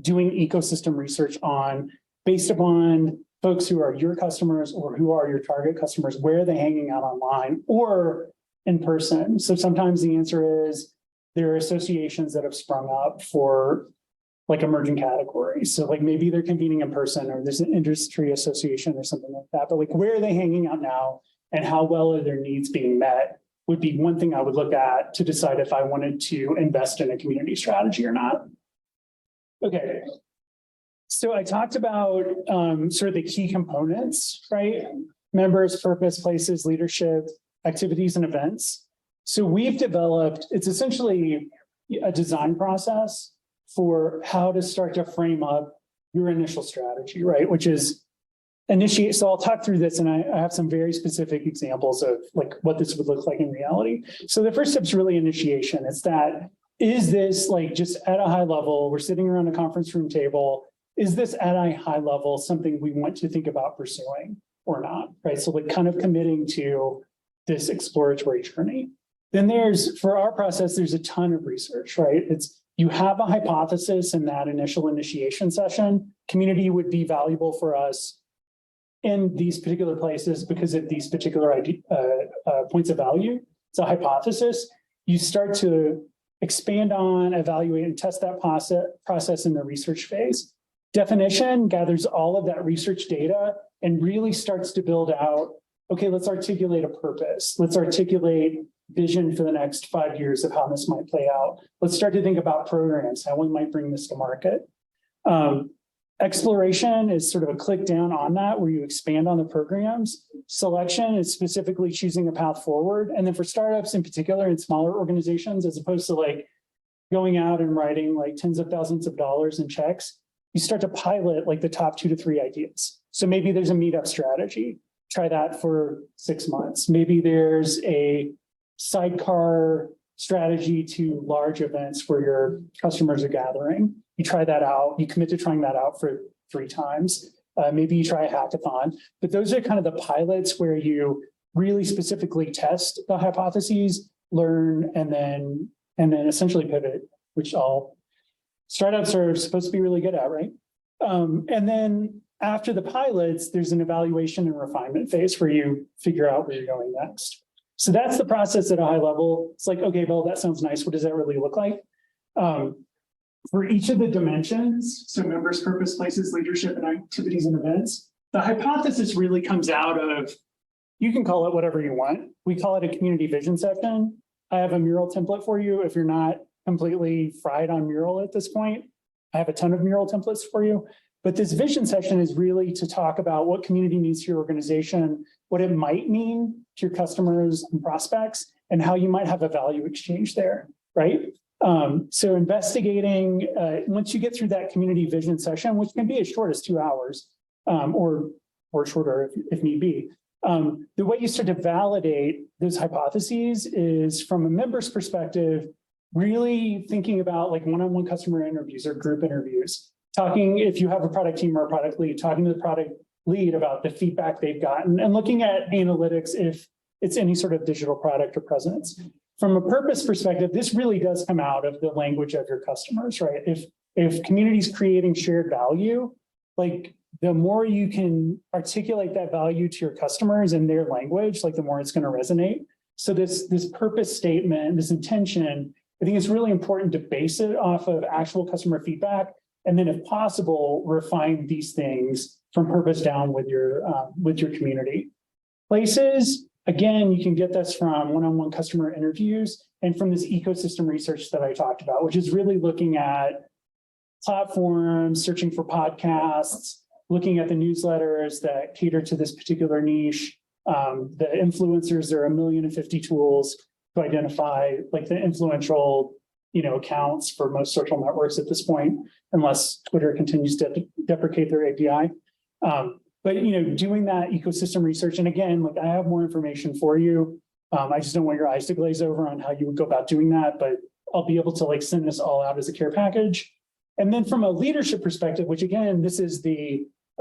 doing ecosystem research based upon folks who are your customers or who are your target customers, where are they hanging out online or in person? So sometimes the answer is there are associations that have sprung up for like emerging categories. So like maybe they're convening in person or there's an industry association or something like that. But like where are they hanging out now and how well are their needs being met would be one thing I would look at to decide if I wanted to invest in a community strategy or not. Okay. So I talked about sort of the key components, right? Members, purpose, places, leadership, activities, and events. So we've developed, it's essentially a design process for how to start to frame up your initial strategy, right? Which is initiate. So I'll talk through this and I have some very specific examples of like what this would look like in reality. So the first step is really initiation. It's that, is this like just at a high level, we're sitting around a conference room table, is this at a high level something we want to think about pursuing or not, right? So like kind of committing to this exploratory journey. Then for our process, there's a ton of research, right? You have a hypothesis in that initial initiation session. Community would be valuable for us in these particular places because of these particular points of value. it's a hypothesis, you start to expand on, evaluate, and test that process in the research phase. Definition gathers all of that research data and really starts to build out, okay, let's articulate a purpose. Let's articulate vision for the next 5 years of how this might play out. Let's start to think about programs, how we might bring this to market. Exploration is sort of a click down on that where you expand on the programs. Selection is specifically choosing a path forward. And then for startups in particular and smaller organizations, as opposed to like going out and writing like tens of thousands of dollars in checks, you start to pilot like the top 2 to 3 ideas. So maybe there's a meetup strategy. Try that for 6 months. Maybe there's a sidecar strategy to large events where your customers are gathering. You try that out. You commit to trying that out for 3 times. Maybe you try a hackathon. But those are kind of the pilots where you really specifically test the hypotheses, learn, and then essentially pivot, which all startups are supposed to be really good at, right? And then after the pilots, there's an evaluation and refinement phase where you figure out where you're going next. So that's the process at a high level. It's like, okay, well, that sounds nice. What does that really look like? For each of the dimensions, so members, purpose, places, leadership, and activities and events, the hypothesis really comes out of, you can call it whatever you want. We call it a community vision session. I have a mural template for you if you're not completely fried on mural at this point. I have a ton of mural templates for you. But this vision session is really to talk about what community means to your organization, what it might mean to your customers and prospects, and how you might have a value exchange there, right? So investigating, once you get through that community vision session, which can be as short as 2 hours or shorter if need be, the way you start to validate those hypotheses is from a member's perspective, really thinking about like one-on-one customer interviews or group interviews, talking, if you have a product team or a product lead, talking to the product lead about the feedback they've gotten and looking at analytics if it's any sort of digital product or presence. From a purpose perspective, this really does come out of the language of your customers, right? If community's creating shared value, like the more you can articulate that value to your customers in their language, like the more it's going to resonate. So this purpose statement, this intention, I think it's really important to base it off of actual customer feedback. And then if possible, refine these things from purpose down with your community. Places, again, you can get this from one-on-one customer interviews and from this ecosystem research that I talked about, which is really looking at platforms, searching for podcasts, looking at the newsletters that cater to this particular niche. The influencers, there are 1,050,000 tools to identify like the influential, accounts for most social networks at this point, unless Twitter continues to deprecate their API. But doing that ecosystem research, and again, like I have more information for you. I just don't want your eyes to glaze over on how you would go about doing that, but I'll be able to like send this all out as a care package. And then from a leadership perspective, which again, this is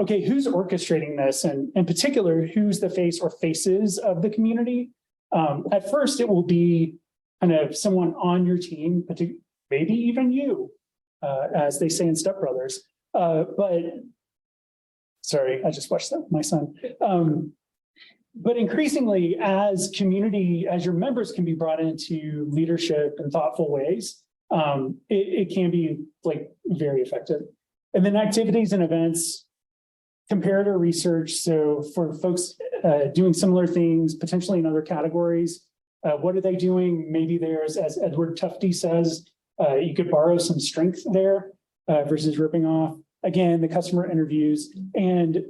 okay, who's orchestrating this? And in particular, who's the face or faces of the community? At first, it will be kind of someone on your team, maybe even you, as they say in Step Brothers. But sorry, I just watched that with my son. But increasingly, as your members can be brought into leadership in thoughtful ways, it can be like very effective. And then activities and events, comparator research. So for folks doing similar things, potentially in other categories, what are they doing? Maybe there's, as Edward Tufte says, you could borrow some strength there versus ripping off. Again, the customer interviews. And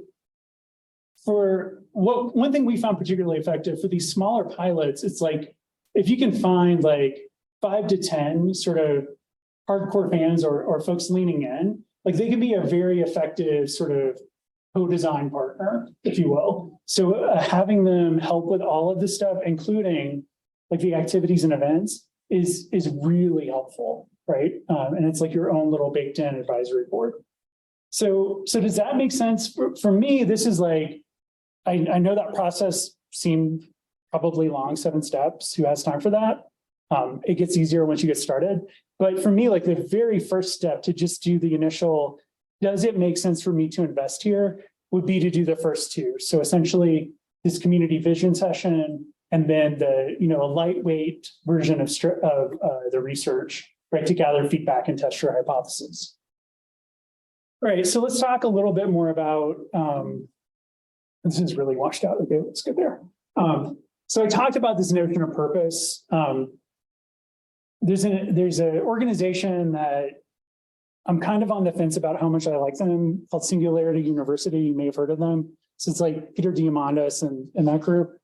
for one thing we found particularly effective for these smaller pilots, it's like, if you can find like 5 to 10 sort of hardcore fans or folks leaning in, like they can be a very effective sort of co-design partner, if you will. So having them help with all of this stuff, including like the activities and events, is really helpful, right? And it's like your own little baked in advisory board. So does that make sense? For me, this is like, I know that process seemed probably long, 7 steps. Who has time for that? It gets easier once you get started. But for me, like the very first step to just do the initial, does it make sense for me to invest here, would be to do the first 2. So essentially this community vision session and then a lightweight version of the research, right, to gather feedback and test your hypothesis. All right, so let's talk a little bit more about, this is really washed out. Okay, let's get there. So I talked about this notion of purpose. There's an organization that I'm kind of on the fence about how much I like them, called Singularity University. You may have heard of them. So it's like Peter Diamandis and that group.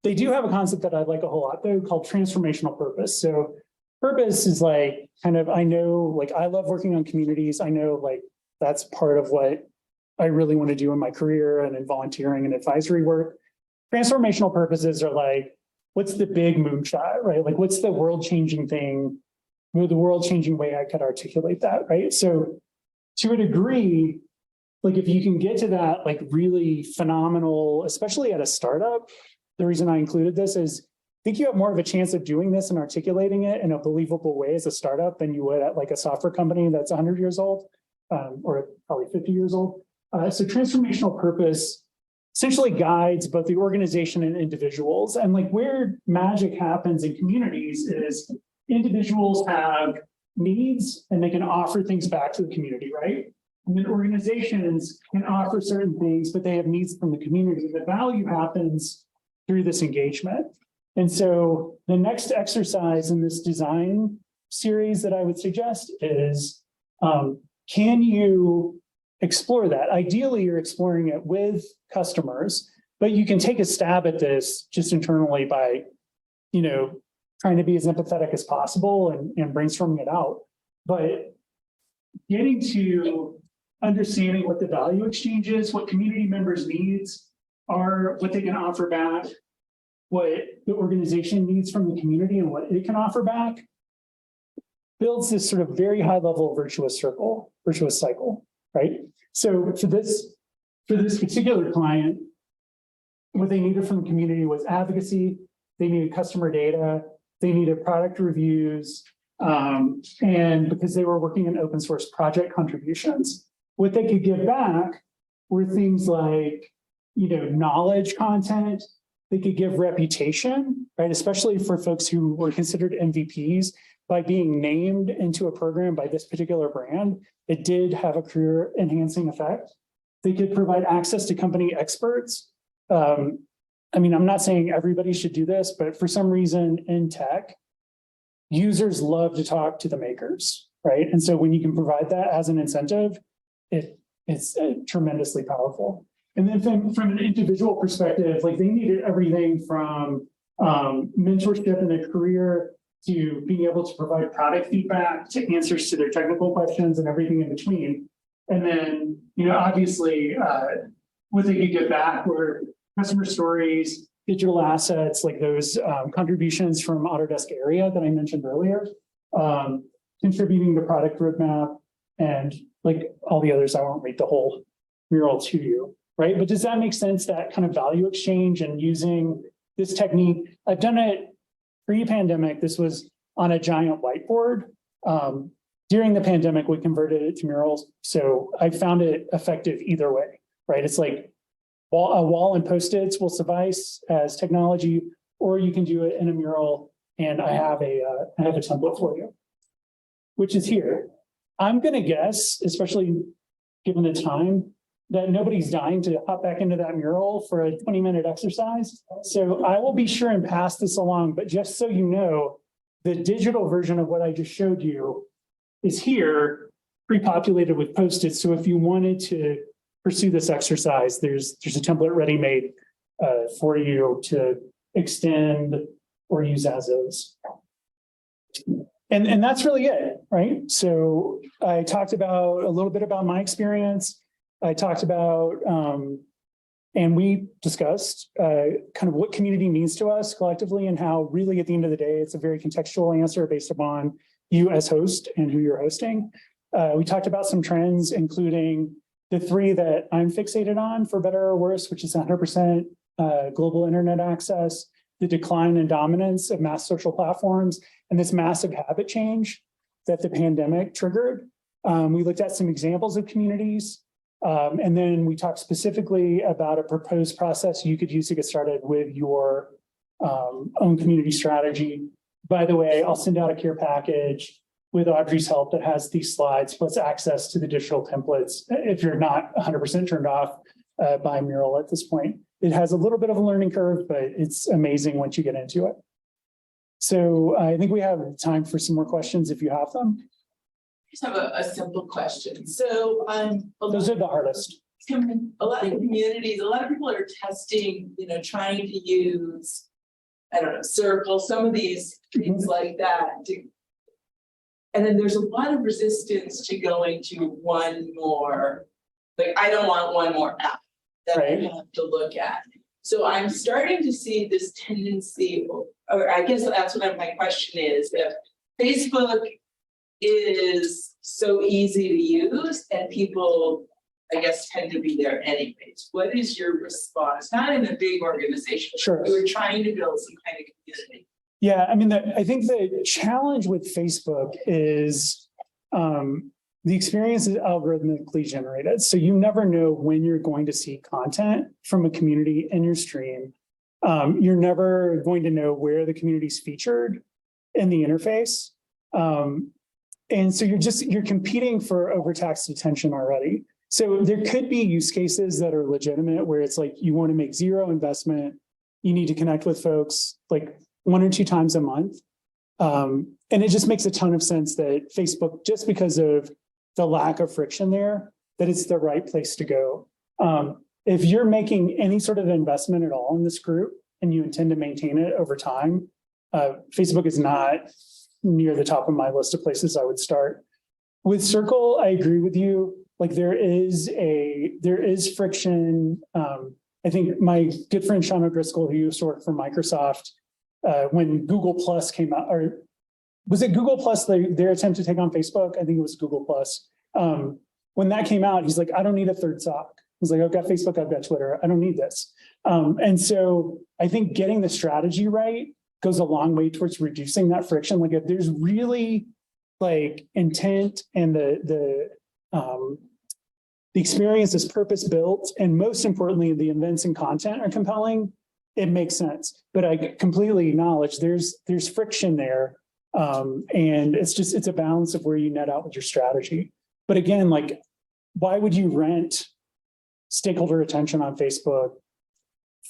They do have a concept that I like a whole lot, though, called transformational purpose. So purpose is like kind of, I know, like I love working on communities. I know like that's part of what I really want to do in my career and in volunteering and advisory work. Transformational purposes are like, what's the big moonshot, right? Like what's the world-changing thing, the world-changing way I could articulate that, right? So to a degree, like if you can get to that like really phenomenal, especially at a startup, the reason I included this is I think you have more of a chance of doing this and articulating it in a believable way as a startup than you would at like a software company that's 100 years old or probably 50 years old. So transformational purpose essentially guides both the organization and individuals. And like where magic happens in communities is individuals have needs and they can offer things back to the community, right? And then organizations can offer certain things, but they have needs from the community. The value happens through this engagement. And so the next exercise in this design series that I would suggest is, can you explore that? Ideally, you're exploring it with customers, but you can take a stab at this just internally by, trying to be as empathetic as possible and brainstorming it out. But getting to understanding what the value exchange is, what community members' needs are, what they can offer back, what the organization needs from the community and what it can offer back, builds this sort of very high level virtuous cycle, right? So for this particular client, what they needed from the community was advocacy, they needed customer data, they needed product reviews, and because they were working in open source project contributions, what they could give back were things like, knowledge content. They could give reputation, right? Especially for folks who were considered MVPs by being named into a program by this particular brand. It did have a career enhancing effect. They could provide access to company experts. I'm not saying everybody should do this, but for some reason in tech, users love to talk to the makers, right? And so when you can provide that as an incentive, it's tremendously powerful. And then from an individual perspective, like they needed everything from mentorship in their career to being able to provide product feedback to answers to their technical questions and everything in between. And then, obviously, what they could get back were customer stories, digital assets, like those contributions from Autodesk Area that I mentioned earlier, contributing to product roadmap, and like all the others. I won't read the whole mural to you. Right. But does that make sense, that kind of value exchange and using this technique? I've done it pre-pandemic. This was on a giant whiteboard. During the pandemic, we converted it to murals. So I found it effective either way. Right. It's like a wall and Post-its will suffice as technology, or you can do it in a mural. And I have a template for you, which is here. I'm going to guess, especially given the time, that nobody's dying to hop back into that mural for a 20-minute exercise. So I will be sure and pass this along, but just so you know, the digital version of what I just showed you is here, pre-populated with Post-its. So if you wanted to pursue this exercise, there's a template ready-made for you to extend or use as is. And that's really it, right? So I talked about a little bit about my experience. I talked about, and we discussed kind of what community means to us collectively and how really at the end of the day, it's a very contextual answer based upon you as host and who you're hosting. We talked about some trends, including the three that I'm fixated on, for better or worse, which is 100% global internet access, the decline and dominance of mass social platforms, and this massive habit change that the pandemic triggered. We looked at some examples of communities. And then we talked specifically about a proposed process you could use to get started with your own community strategy. By the way, I'll send out a care package with Audrey's help that has these slides plus access to the digital templates if you're not 100% turned off by Mural at this point. It has a little bit of a learning curve, but it's amazing once you get into it. So I think we have time for some more questions if you have them. Just have a simple question. So Those are the hardest. a lot of communities, a lot of people are testing, trying to use, I don't know, Circle, some of these things like that. And then there's a lot of resistance to going to one more, like, I don't want one more app that I have to look at. So I'm starting to see this tendency, or I guess that's what my question is, if Facebook is so easy to use and people, I guess, tend to be there anyways, what is your response? Not in a big organization. Sure. We're trying to build some kind of community. Yeah, I mean, I think the challenge with Facebook is the experience is algorithmically generated. So you never know when you're going to see content from a community in your stream. You're never going to know where the community's featured in the interface. And so you're competing for overtaxed attention already. So there could be use cases that are legitimate where it's like you want to make zero investment. You need to connect with folks like 1 or 2 times a month. And it just makes a ton of sense that Facebook, just because of the lack of friction there, that it's the right place to go. If you're making any sort of investment at all in this group and you intend to maintain it over time, Facebook is not near the top of my list of places I would start. With Circle, I agree with you. Like there is friction. I think my good friend Sean O'Driscoll, who used to work for Microsoft, when Google Plus came out, or was it Google Plus, their attempt to take on Facebook? I think it was Google Plus. When that came out, he's like, I don't need a third sock. He's like, I've got Facebook, I've got Twitter, I don't need this. And so I think getting the strategy right goes a long way towards reducing that friction. Like if there's really like intent and the experience is purpose built, and most importantly, the events and content are compelling, it makes sense. But I completely acknowledge there's friction there. And it's a balance of where you net out with your strategy. But again, like, why would you rent stakeholder attention on Facebook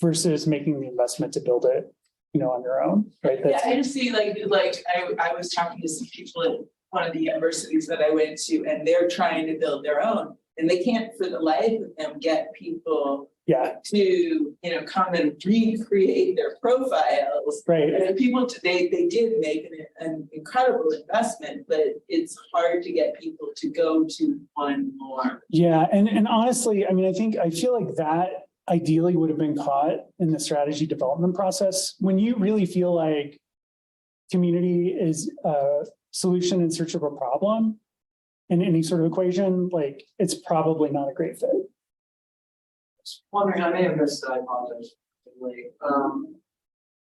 versus making the investment to build it, on your own, right? Yeah, I just see like I was talking to some people at one of the universities that I went to, and they're trying to build their own, and they can't for the life of them get people to come and recreate their profiles. Right. And people today, they did make an incredible investment, but it's hard to get people to go to one more. Yeah, and honestly, I mean, I feel like that ideally would have been caught in the strategy development process. When you really feel like community is a solution in search of a problem in any sort of equation, like it's probably not a great fit. Wondering, I may have missed that, I apologize.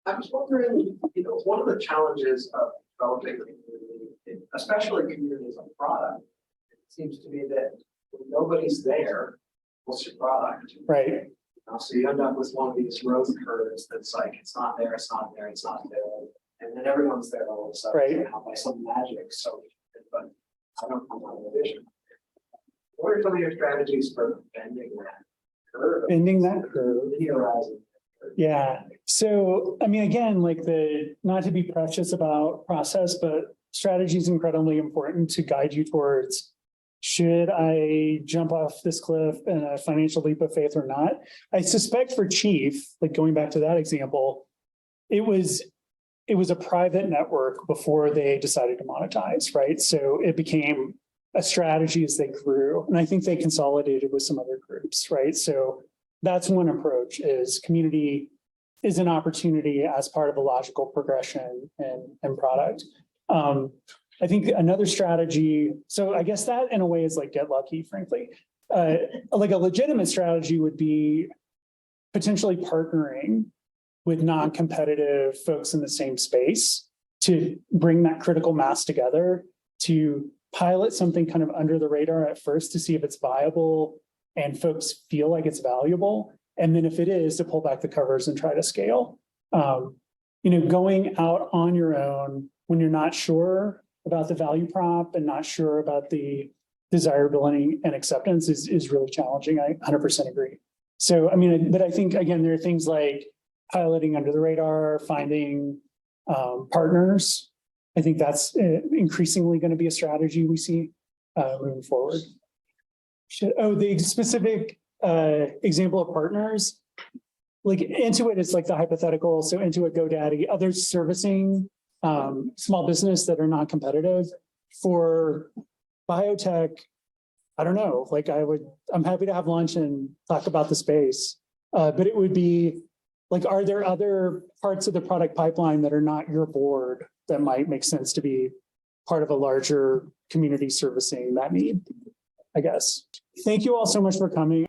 I was wondering, one of the challenges of developing a community, especially communities on product, it seems to me that when nobody's there, what's your product? Right. So you end up with one of these growth curves that's like, it's not there, it's not there, it's not there. And then everyone's there all of a sudden, somehow by some magic. So, but I don't have a vision. What are some of your strategies for bending that curve? Bending that curve. Linearizing. Yeah. So, I mean, again, like not to be precious about process, but strategy is incredibly important to guide you towards, should I jump off this cliff in a financial leap of faith or not? I suspect for Chief, like going back to that example, it was a private network before they decided to monetize, right? So it became a strategy as they grew. And I think they consolidated with some other groups, right? So that's one approach, is community is an opportunity as part of a logical progression and product. I think another strategy, so I guess that in a way is like get lucky, frankly. Like a legitimate strategy would be potentially partnering with non-competitive folks in the same space to bring that critical mass together, to pilot something kind of under the radar at first to see if it's viable and folks feel like it's valuable. And then if it is, to pull back the covers and try to scale. going out on your own when you're not sure about the value prop and not sure about the desirability and acceptance is really challenging. I 100% agree. So, I mean, but I think, again, there are things like piloting under the radar, finding partners. I think that's increasingly going to be a strategy we see moving forward. The specific example of partners, like Intuit is like the hypothetical. So Intuit, GoDaddy, others servicing small business that are non-competitive. For biotech, I don't know, like I'm happy to have lunch and talk about the space, but it would be like, are there other parts of the product pipeline that are not your board that might make sense to be part of a larger community servicing that need, I guess. Thank you all so much for coming.